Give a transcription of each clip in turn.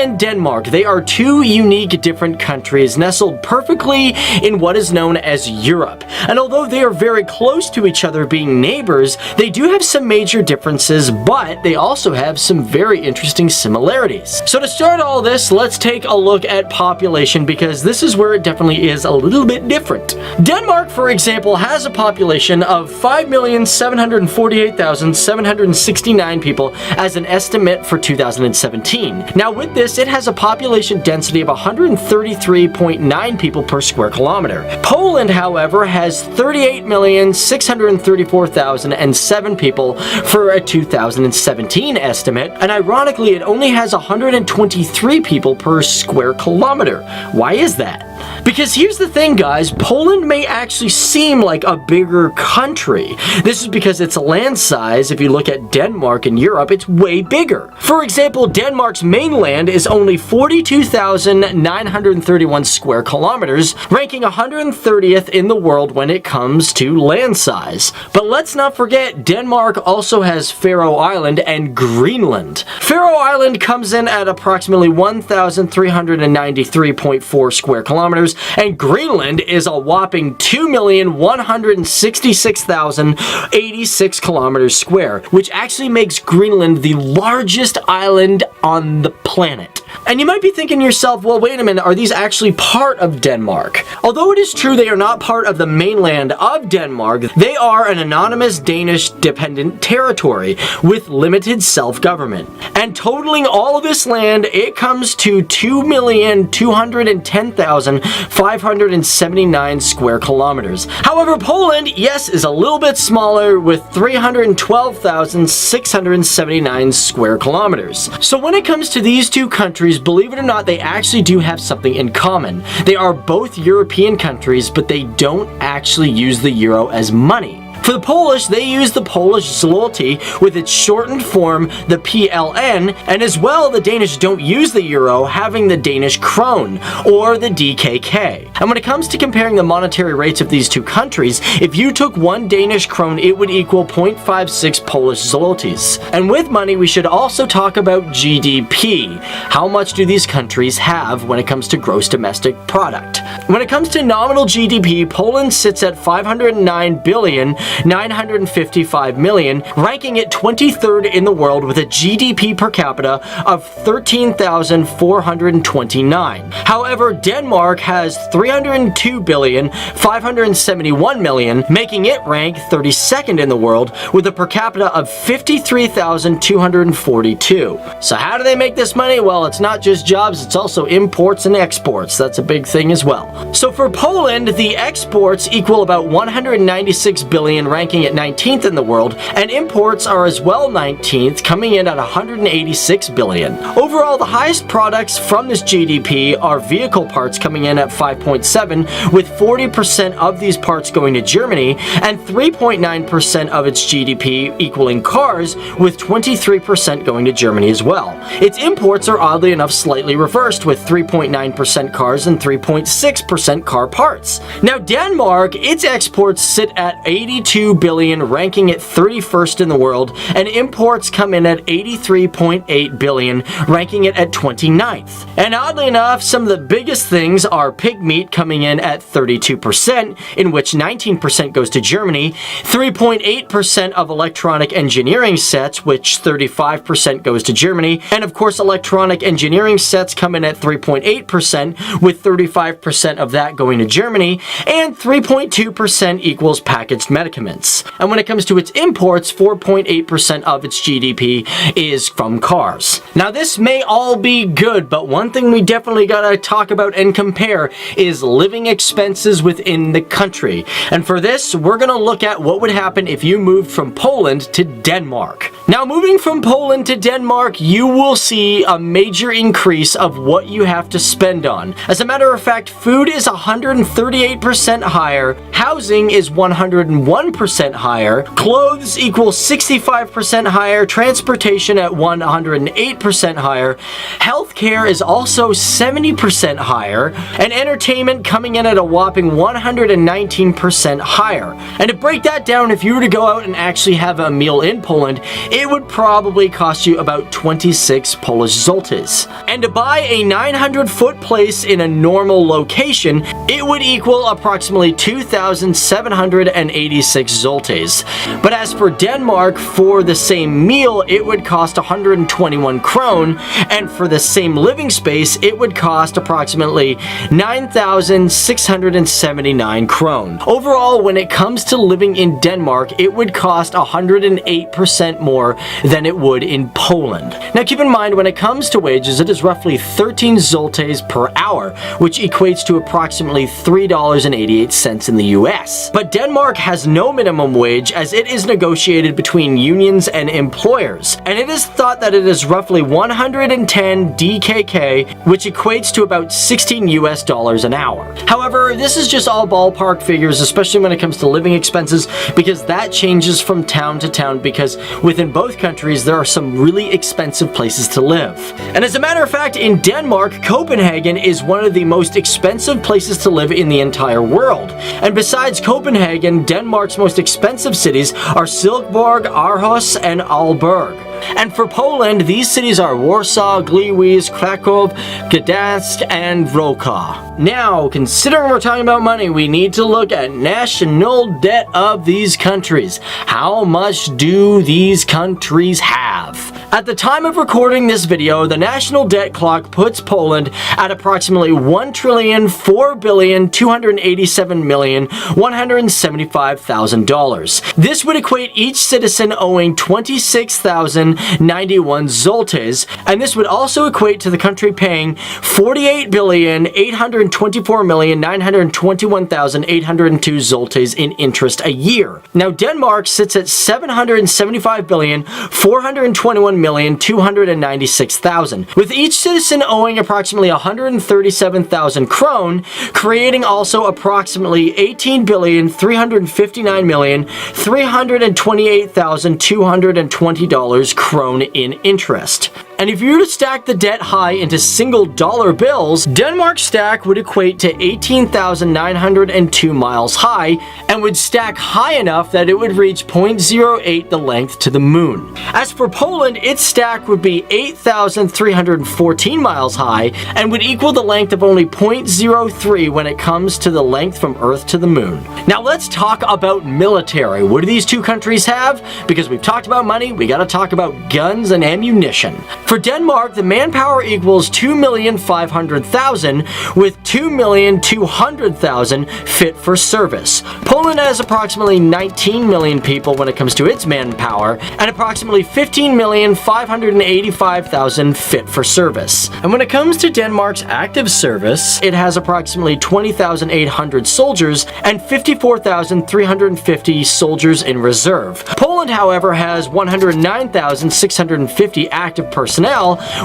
and Denmark, they are two unique different countries nestled perfectly in what is known as Europe. And although they are very close to each other being neighbors, they do have some major differences, but they also have some very interesting similarities. So to start all this, let's take a look at population, because this is where it definitely is a little bit different. Denmark, for example, has a population of 5,748,769 people as an estimate for 2017. Now with this, it has a population density of 133.9 people per square kilometer. Poland, however, has 38,634,007 people for a 2017 estimate, and ironically, it only has 123 people per square kilometer. Why is that? Because here's the thing, guys, Poland may actually seem like a bigger country. This is because its land size, if you look at Denmark and Europe, it's way bigger. For example, Denmark's mainland is only 42,931 square kilometers, ranking 130th in the world when it comes to land size. But let's not forget, Denmark also has Faroe Island and Greenland. Faroe Island comes in at approximately 1,393.4 square kilometers, and Greenland is a whopping 2,166,086 kilometers square, which actually makes Greenland the largest island on the planet. And you might be thinking to yourself, well, wait a minute, are these actually part of Denmark? Although it is true they are not part of the mainland of Denmark, they are an anonymous Danish dependent territory with limited self-government. And totaling all of this land, it comes to 2,210,579 square kilometers. However, Poland, yes, is a little bit smaller with 312,679 square kilometers. So when it comes to these two countries, believe it or not, they actually do have something in common. They are both European countries, but they don't actually use the euro as money. For the Polish, they use the Polish zloty with its shortened form, the PLN, and as well, the Danish don't use the euro, having the Danish krone, or the DKK. And when it comes to comparing the monetary rates of these two countries, if you took one Danish krone, it would equal 0.56 Polish zlotys. And with money, we should also talk about GDP. How much do these countries have when it comes to gross domestic product? When it comes to nominal GDP, Poland sits at 509,955 million, ranking it 23rd in the world with a GDP per capita of 13,429. However, Denmark has 302,571 million, making it rank 32nd in the world with a per capita of 53,242. So how do they make this money? Well, it's not just jobs, it's also imports and exports. That's a big thing as well. So for Poland, the exports equal about 196 billion, ranking at 19th in the world, and imports are as well 19th, coming in at 186 billion. Overall, the highest products from this GDP are vehicle parts, coming in at 5.7, with 40% of these parts going to Germany, and 3.9% of its GDP equaling cars, with 23% going to Germany as well. Its imports are oddly enough slightly reversed, with 3.9% cars and 3.6% car parts. Now Denmark, its exports sit at 82 billion, ranking it 31st in the world, and imports come in at 83.8 billion, ranking it at 29th. And oddly enough, some of the biggest things are pig meat coming in at 32%, in which 19% goes to Germany, 3.8% of electronic engineering sets, which 35% goes to Germany, and of course electronic engineering sets come in at 3.8%, with 35% of that going to Germany, and 3.2% equals packaged medicaments. And when it comes to its imports, 4.8% of its GDP is from cars. Now this may all be good, but one thing we definitely gotta talk about and compare is living expenses within the country. And for this, we're gonna look at what would happen if you moved from Poland to Denmark. Now moving from Poland to Denmark, you will see a major increase of what you have to spend on. As a matter of fact, food is 138% higher, housing is 101% higher, clothes equals 65% higher, transportation at 108% higher, healthcare is also 70% higher, and entertainment coming in at a whopping 119% higher. And to break that down, if you were to go out and actually have a meal in Poland, it would probably cost you about 26 Polish zlotys. And to buy a 900-foot place in a normal location, it would equal approximately 2,786 zlotys. But as for Denmark, for the same meal, it would cost 121 krone, and for the same living space, it would cost approximately 9,679 krone. Overall, when it comes to living in Denmark, it would cost 108% more than it would in Poland. Now keep in mind, when it comes to wages, it is roughly 13 zlotys per hour, which equates to approximately $3.88 in the US. But Denmark has no minimum wage, as it is negotiated between unions and employers, and it is thought that it is roughly 110 DKK, which equates to about $16 US an hour. However, this is just all ballpark figures, especially when it comes to living expenses, because that changes from town to town, because within both countries there are some really expensive places to live. And as a matter of fact, in Denmark, Copenhagen is one of the most expensive places to live in the entire world. And besides Copenhagen, Denmark's most expensive cities are Silkeborg, Aarhus, and Aalborg. And for Poland, these cities are Warsaw, Gliwice, Krakow, Gdansk, and Wrocław. Now, considering we're talking about money, we need to look at national debt of these countries. How much do these countries have? At the time of recording this video, the national debt clock puts Poland at approximately $1,487,175,000. This would equate each citizen owing 26,091 zlotys, and this would also equate to the country paying 48,824,921,802 zlotys in interest a year. Now, Denmark sits at 775,421,296,000, with each citizen owing approximately 137,000 krone, creating also approximately 18,359,328,220 krone in interest. And if you were to stack the debt high into single dollar bills, Denmark's stack would equate to 18,902 miles high, and would stack high enough that it would reach 0.08 the length to the moon. As for Poland, its stack would be 8,314 miles high, and would equal the length of only 0.03 when it comes to the length from Earth to the moon. Now let's talk about military. What do these two countries have? Because we've talked about money, we gotta talk about guns and ammunition. For Denmark, the manpower equals 2,500,000, with 2,200,000 fit for service. Poland has approximately 19 million people when it comes to its manpower, and approximately 15,585,000 fit for service. And when it comes to Denmark's active service, it has approximately 20,800 soldiers and 54,350 soldiers in reserve. Poland, however, has 109,650 active personnel,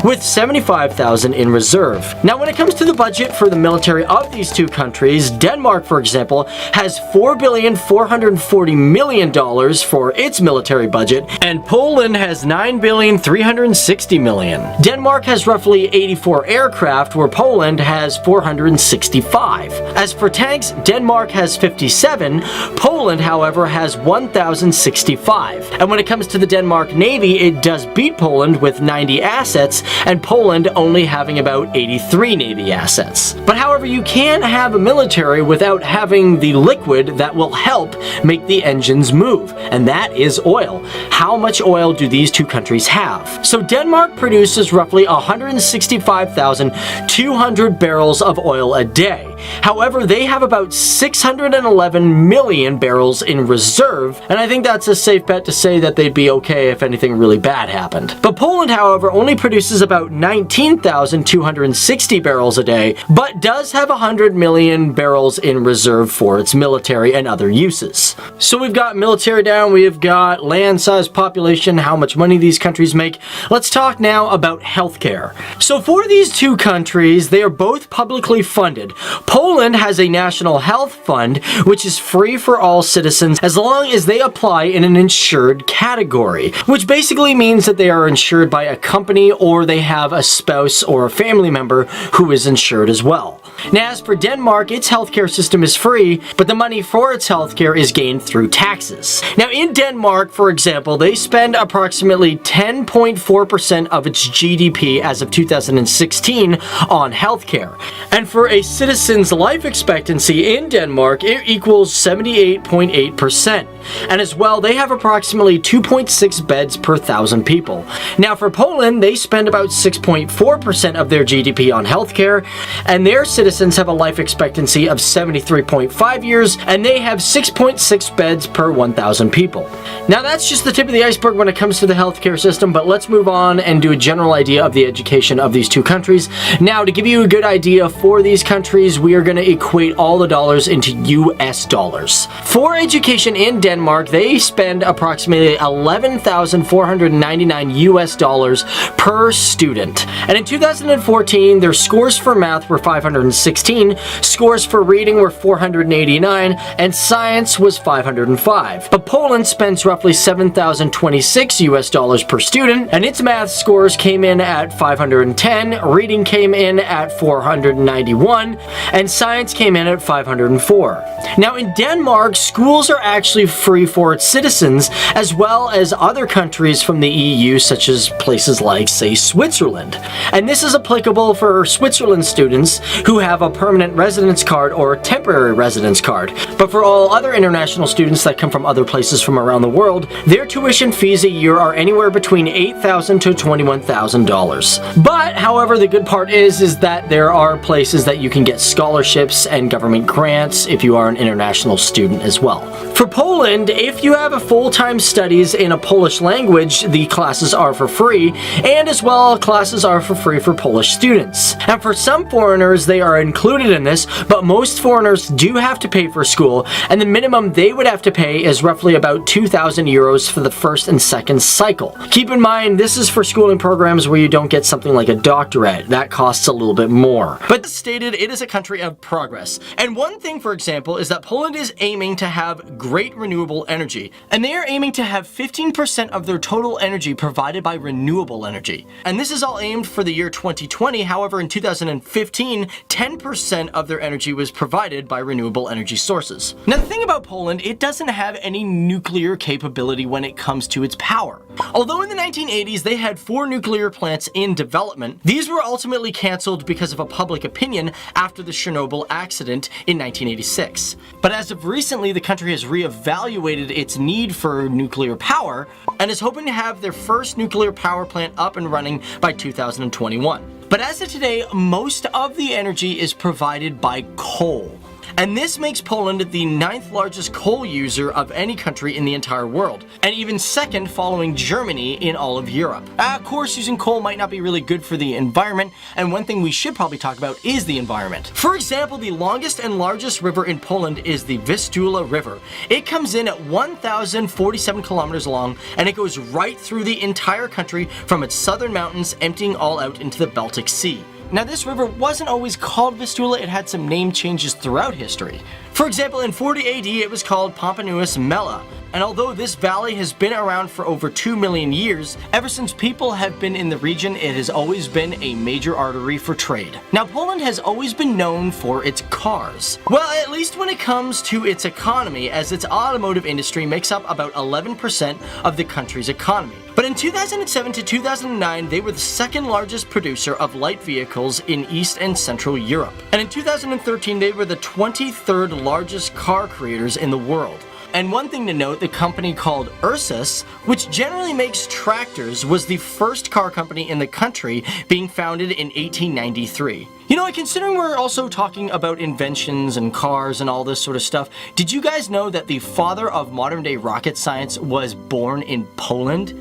with 75,000 in reserve. Now, when it comes to the budget for the military of these two countries, Denmark, for example, has $4,440,000,000 for its military budget, and Poland has $9,360,000,000. Denmark has roughly 84 aircraft, where Poland has 465. As for tanks, Denmark has 57. Poland, however, has 1,065. And when it comes to the Denmark Navy, it does beat Poland with 90 assets, and Poland only having about 83 Navy assets. But however, you can't have a military without having the liquid that will help make the engines move, and that is oil. How much oil do these two countries have? So Denmark produces roughly 165,200 barrels of oil a day. However, they have about 611 million barrels in reserve, and I think that's a safe bet to say that they'd be okay if anything really bad happened. But Poland, however, only produces about 19,260 barrels a day, but does have 100 million barrels in reserve for its military and other uses. So we've got military down, we've got land size, population, how much money these countries make. Let's talk now about healthcare. So for these two countries, they are both publicly funded. Poland has a national health fund, which is free for all citizens as long as they apply in an insured category, which basically means that they are insured by a company or they have a spouse or a family member who is insured as well. Now, as for Denmark, its healthcare system is free, but the money for its healthcare is gained through taxes. Now, in Denmark, for example, they spend approximately 10.4% of its GDP as of 2016 on healthcare. And for a citizen's life expectancy in Denmark, it equals 78.8%. And as well, they have approximately 2.6 beds per 1,000 people. Now, for Poland, they spend about 6.4% of their GDP on healthcare, and their citizens have a life expectancy of 73.5 years, and they have 6.6 beds per 1,000 people. Now, that's just the tip of the iceberg when it comes to the healthcare system, but let's move on and do a general idea of the education of these two countries. Now, to give you a good idea for these countries, we are going to equate all the dollars into US dollars. For education in Denmark, they spend approximately 11,499 US dollars per student. And in 2014, their scores for math were 516, scores for reading were 489, and science was 505. But Poland spends roughly 7,026 US dollars per student, and its math scores came in at 510, reading came in at 491, and science came in at 504. Now, in Denmark, schools are actually free for its citizens, as well as other countries from the EU, such as places like, say, Switzerland. And this is applicable for Switzerland students who have a permanent residence card or a temporary residence card. But for all other international students that come from other places from around the world, their tuition fees a year are anywhere between $8,000 to $21,000. But, however, the good part is that there are places that you can get scholarships and government grants if you are an international student as well. For Poland, if you have a full-time studies in a Polish language, the classes are for free, and as well, classes are for free for Polish students. And for some foreigners, they are included in this, but most foreigners do have to pay for school, and the minimum they would have to pay is roughly about 2,000 euros for the first and second cycle. Keep in mind, this is for schooling programs where you don't get something like a doctorate. That costs a little bit more. But as stated, it is a country of progress. And one thing, for example, is that Poland is aiming to have great renewable energy, and they are aiming to have 15% of their total energy provided by renewable energy. And this is all aimed for the year 2020. However, in 2015, 10% of their energy was provided by renewable energy sources. Now, the thing about Poland, it doesn't have any nuclear capability when it comes to its power. Although in the 1980s they had 4 nuclear plants in development, these were ultimately cancelled because of a public opinion after the Chernobyl accident in 1986. But as of recently, the country has reevaluated its need for nuclear power and is hoping to have their first nuclear power plant up and running by 2021. But as of today, most of the energy is provided by coal. And this makes Poland the 9th largest coal user of any country in the entire world, and even second following Germany in all of Europe. Of course, using coal might not be really good for the environment, and one thing we should probably talk about is the environment. For example, the longest and largest river in Poland is the Vistula River. It comes in at 1,047 kilometers long, and it goes right through the entire country from its southern mountains, emptying all out into the Baltic Sea. Now, this river wasn't always called Vistula, it had some name changes throughout history. For example, in 40 AD, it was called Pampinus Mela. And although this valley has been around for over 2 million years, ever since people have been in the region, it has always been a major artery for trade. Now, Poland has always been known for its cars. Well, at least when it comes to its economy, as its automotive industry makes up about 11% of the country's economy. But in 2007 to 2009, they were the second largest producer of light vehicles in East and Central Europe. And in 2013, they were the 23rd largest car creators in the world. And one thing to note, the company called Ursus, which generally makes tractors, was the first car company in the country, being founded in 1893. You know, considering we're also talking about inventions and cars and all this sort of stuff, did you guys know that the father of modern day rocket science was born in Poland?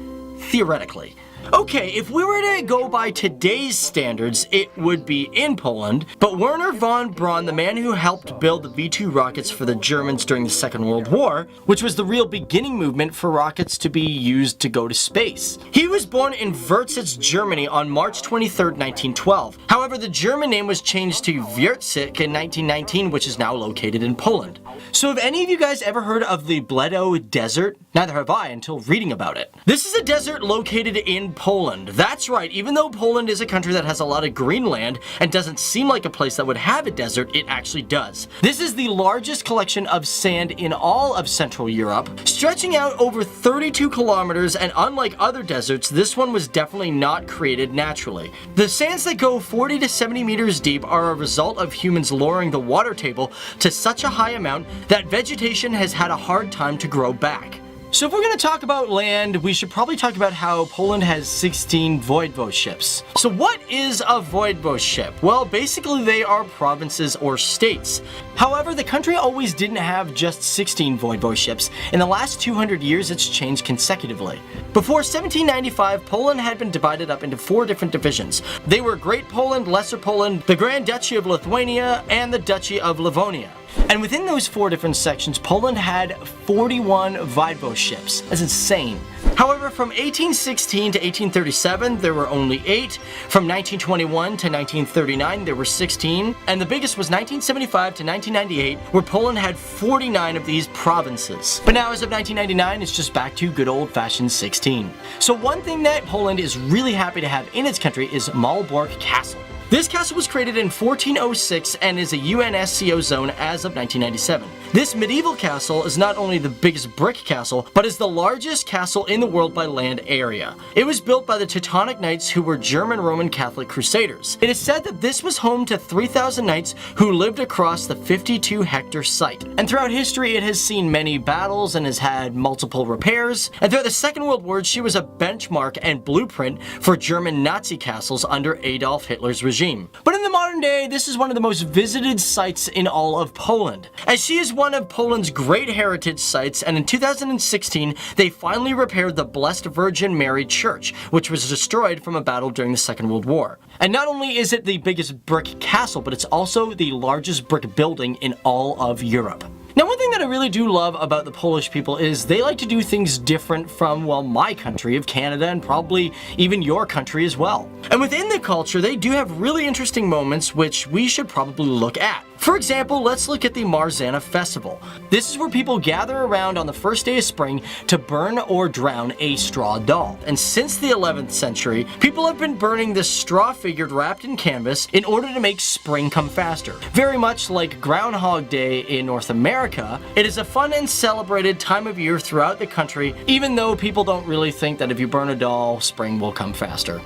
Theoretically. Okay, if we were to go by today's standards, it would be in Poland, but Wernher von Braun, the man who helped build the V-2 rockets for the Germans during the Second World War, which was the real beginning movement for rockets to be used to go to space. He was born in Wierzitz, Germany on March 23, 1912. However, the German name was changed to Wierzyk in 1919, which is now located in Poland. So have any of you guys ever heard of the Bledo Desert? Neither have I until reading about it. This is a desert located in Poland. That's right, even though Poland is a country that has a lot of green land and doesn't seem like a place that would have a desert, it actually does. This is the largest collection of sand in all of Central Europe, stretching out over 32 kilometers, and unlike other deserts, this one was definitely not created naturally. The sands that go 40 to 70 meters deep are a result of humans lowering the water table to such a high amount that vegetation has had a hard time to grow back. So if we're going to talk about land, we should probably talk about how Poland has 16 voivodeships. So what is a voivodeship? Well, basically they are provinces or states. However, the country always didn't have just 16 voivodeships. In the last 200 years, it's changed consecutively. Before 1795, Poland had been divided up into 4 different divisions. They were Great Poland, Lesser Poland, the Grand Duchy of Lithuania, and the Duchy of Livonia. And within those 4 different sections, Poland had 41 voivodeships. That's insane. However, from 1816 to 1837, there were only 8. From 1921 to 1939, there were 16. And the biggest was 1975 to 1998, where Poland had 49 of these provinces. But now, as of 1999, it's just back to good old-fashioned 16. So one thing that Poland is really happy to have in its country is Malbork Castle. This castle was created in 1406 and is a UNESCO zone as of 1997. This medieval castle is not only the biggest brick castle, but is the largest castle in the world by land area. It was built by the Teutonic Knights, who were German Roman Catholic Crusaders. It is said that this was home to 3,000 knights who lived across the 52-hectare site. And throughout history, it has seen many battles and has had multiple repairs. And throughout the Second World War, she was a benchmark and blueprint for German Nazi castles under Adolf Hitler's regime. But in the modern day, this is one of the most visited sites in all of Poland, as she is one of Poland's great heritage sites, and in 2016, they finally repaired the Blessed Virgin Mary Church, which was destroyed from a battle during the Second World War. And not only is it the biggest brick castle, but it's also the largest brick building in all of Europe. Now, one thing that I really do love about the Polish people is they like to do things different from, well, my country of Canada and probably even your country as well. And within the culture, they do have really interesting moments which we should probably look at. For example, let's look at the Marzana Festival. This is where people gather around on the first day of spring to burn or drown a straw doll. And since the 11th century, people have been burning this straw figure wrapped in canvas in order to make spring come faster. Very much like Groundhog Day in North America, it is a fun and celebrated time of year throughout the country, even though people don't really think that if you burn a doll, spring will come faster.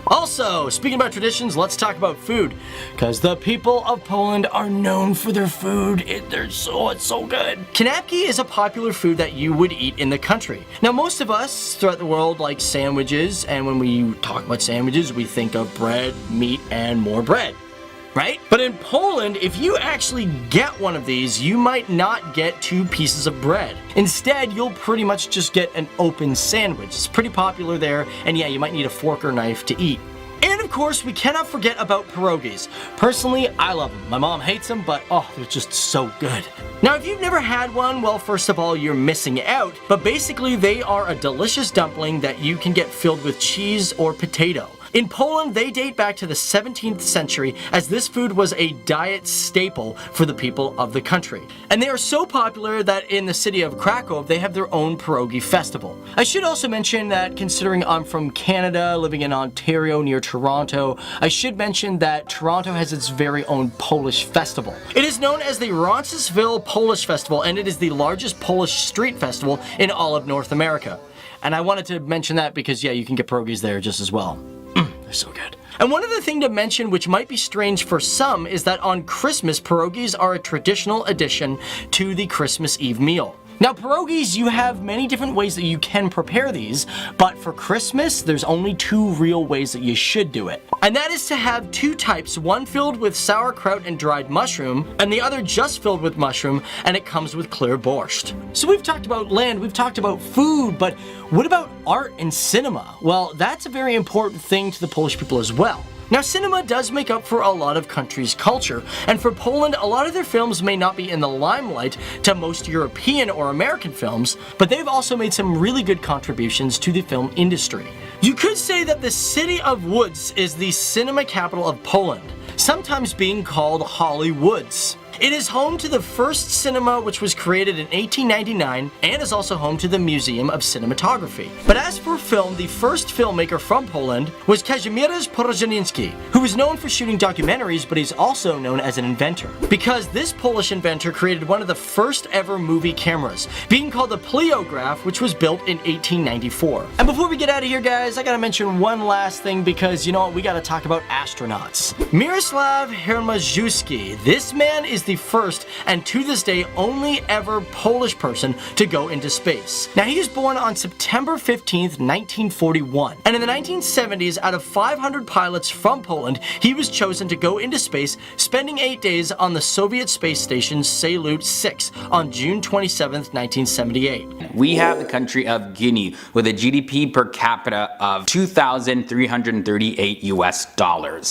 Also, speaking about traditions, let's talk about food, because the people of Poland are known for their food. It's so good. Kanapki is a popular food that you would eat in the country. Now, most of us throughout the world like sandwiches, and when we talk about sandwiches, we think of bread, meat, and more bread. Right? But in Poland, if you actually get one of these, you might not get 2 pieces of bread. Instead, you'll pretty much just get an open sandwich. It's pretty popular there, and yeah, you might need a fork or knife to eat. And of course, we cannot forget about pierogies. Personally, I love them. My mom hates them, but oh, they're just so good. Now, if you've never had one, well, first of all, you're missing out. But basically, they are a delicious dumpling that you can get filled with cheese or potato. In Poland, they date back to the 17th century, as this food was a diet staple for the people of the country. And they are so popular that in the city of Krakow, they have their own pierogi festival. I should also mention that considering I'm from Canada, living in Ontario near Toronto, I should mention that Toronto has its very own Polish festival. It is known as the Roncesvalles Polish Festival, and it is the largest Polish street festival in all of North America. And I wanted to mention that because, yeah, you can get pierogies there just as well. They're so good. And one other thing to mention, which might be strange for some, is that on Christmas, pierogies are a traditional addition to the Christmas Eve meal. Now pierogies, you have many different ways that you can prepare these, but for Christmas, there's only 2 real ways that you should do it. And that is to have 2 types, one filled with sauerkraut and dried mushroom, and the other just filled with mushroom, and it comes with clear borscht. So we've talked about land, we've talked about food, but what about art and cinema? Well, that's a very important thing to the Polish people as well. Now, cinema does make up for a lot of countries' culture, and for Poland, a lot of their films may not be in the limelight to most European or American films, but they've also made some really good contributions to the film industry. You could say that the city of Łódź is the cinema capital of Poland, sometimes being called Hollywoods. It is home to the first cinema, which was created in 1899, and is also home to the Museum of Cinematography. But as for film, the first filmmaker from Poland was Kazimierz Porozieniński, who was known for shooting documentaries, but he's also known as an inventor, because this Polish inventor created one of the first ever movie cameras, being called the Pleograph, which was built in 1894. And before we get out of here, guys, I gotta mention one last thing, because you know what, we gotta talk about astronauts. Miroslav Hermaszewski. This man is the first, and to this day only ever, Polish person to go into space. Now, he was born on September 15th, 1941, and in the 1970s, out of 500 pilots from Poland, he was chosen to go into space, spending 8 days on the Soviet space station Salyut 6 on June 27th, 1978. We have the country of Guinea with a GDP per capita of $2,338 US.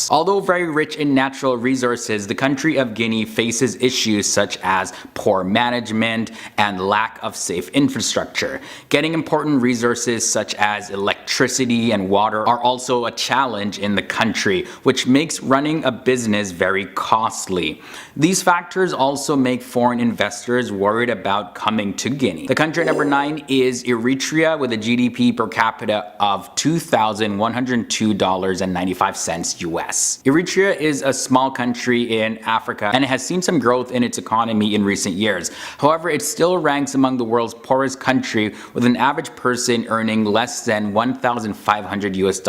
Although very rich in natural resources, the country of Guinea faces issues such as poor management and lack of safe infrastructure. Getting important resources such as electricity and water are also a challenge in the country, which makes running a business very costly. These factors also make foreign investors worried about coming to Guinea. The country number 9 is Eritrea with a GDP per capita of $2,102.95 US. Eritrea is a small country in Africa and it has seen some growth in its economy in recent years. However, it still ranks among the world's poorest country, with an average person earning less than $1,500 US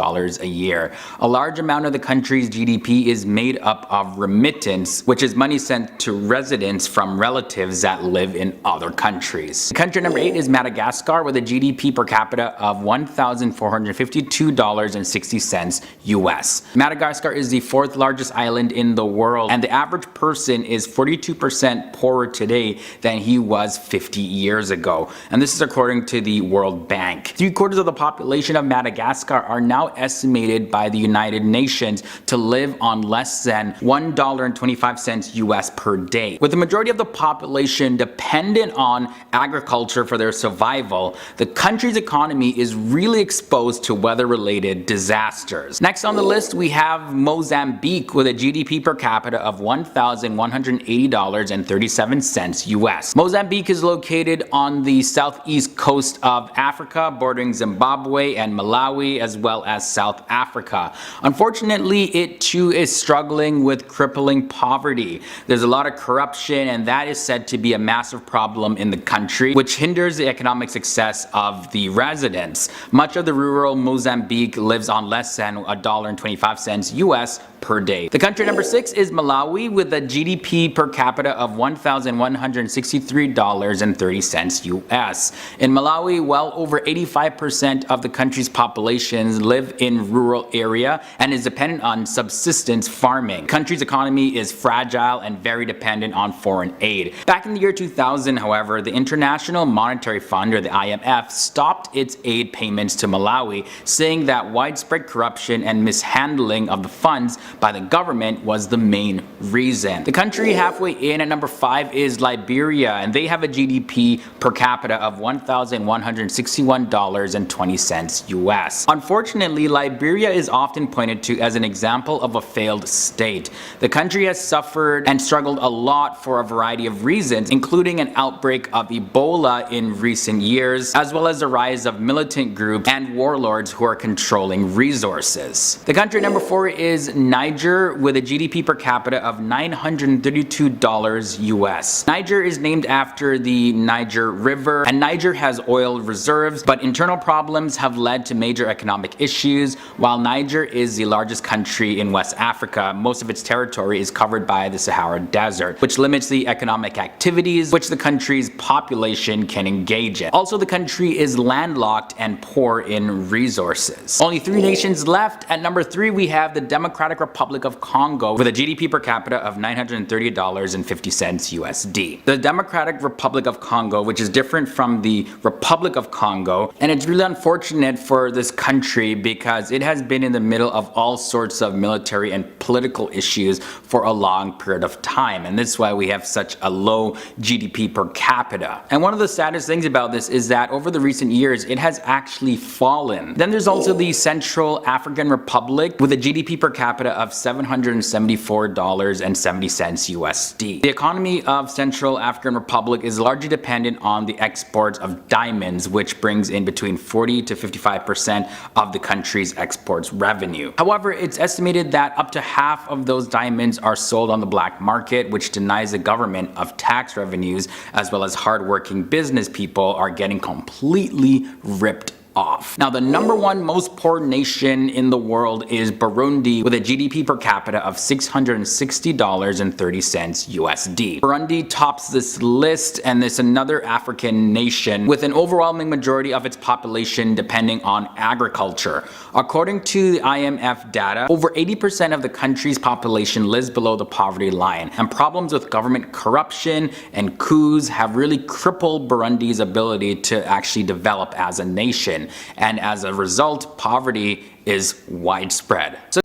a year. A large amount of the country's GDP is made up of remittance, which is money sent to residents from relatives that live in other countries. Country number 8 is Madagascar with a GDP per capita of $1,452.60 US. Madagascar is the 4th largest island in the world, and the average person is 42% poorer today than he was 50 years ago. And this is according to the World Bank. 3/4 of the population of Madagascar are now estimated by the United Nations to live on less than $1.25 US per day. With the majority of the population dependent on agriculture for their survival, the country's economy is really exposed to weather-related disasters. Next on the list, we have Mozambique with a GDP per capita of $1,180.37 US. Mozambique is located on the southeast coast of Africa, bordering Zimbabwe and Malawi, as well as South Africa. Unfortunately, it too is struggling with crippling poverty. There's a lot of corruption, and that is said to be a massive problem in the country, which hinders the economic success of the residents. Much of the rural Mozambique lives on less than $1.25 US per day. The country number 6 is Malawi with a GDP per capita of $1,163.30 US. In Malawi, well over 85% of the country's population live in rural area and is dependent on subsistence farming. The country's economy is fragile and very dependent on foreign aid. Back in the year 2000, however, the International Monetary Fund, or the IMF, stopped its aid payments to Malawi, saying that widespread corruption and mishandling of the funds by the government was the main reason. The country halfway in at number 5 is Liberia, and they have a GDP per capita of $1,161.20 US. Unfortunately, Liberia is often pointed to as an example of a failed state. The country has suffered and struggled a lot for a variety of reasons, including an outbreak of Ebola in recent years, as well as the rise of militant groups and warlords who are controlling resources. The country number 4 is Niger with a GDP per capita of $932 US. Niger is named after the Niger River, and Niger has oil reserves, but internal problems have led to major economic issues. While Niger is the largest country in West Africa, most of its territory is covered by the Sahara Desert, which limits the economic activities which the country's population can engage in. Also, the country is landlocked and poor in resources. Only 3 nations left. At number 3, we have the Democratic Republic of Congo with a GDP per capita of $930.50 USD. The Democratic Republic of Congo, which is different from the Republic of Congo, and it's really unfortunate for this country because it has been in the middle of all sorts of military and political issues for a long period of time, and this is why we have such a low GDP per capita. And one of the saddest things about this is that over the recent years it has actually fallen. Then there's also the Central African Republic with a GDP per capita of $774.70 USD. The economy of Central African Republic is largely dependent on the exports of diamonds, which brings in between 40 to 55% of the country's exports revenue. However, it's estimated that up to half of those diamonds are sold on the black market, which denies the government of tax revenues, as well as hardworking business people are getting completely ripped off. Now, the number 1 most poor nation in the world is Burundi with a GDP per capita of $660.30 USD. Burundi tops this list, and it's another African nation with an overwhelming majority of its population depending on agriculture. According to the IMF data, over 80% of the country's population lives below the poverty line, and problems with government corruption and coups have really crippled Burundi's ability to actually develop as a nation. And as a result, poverty is widespread. So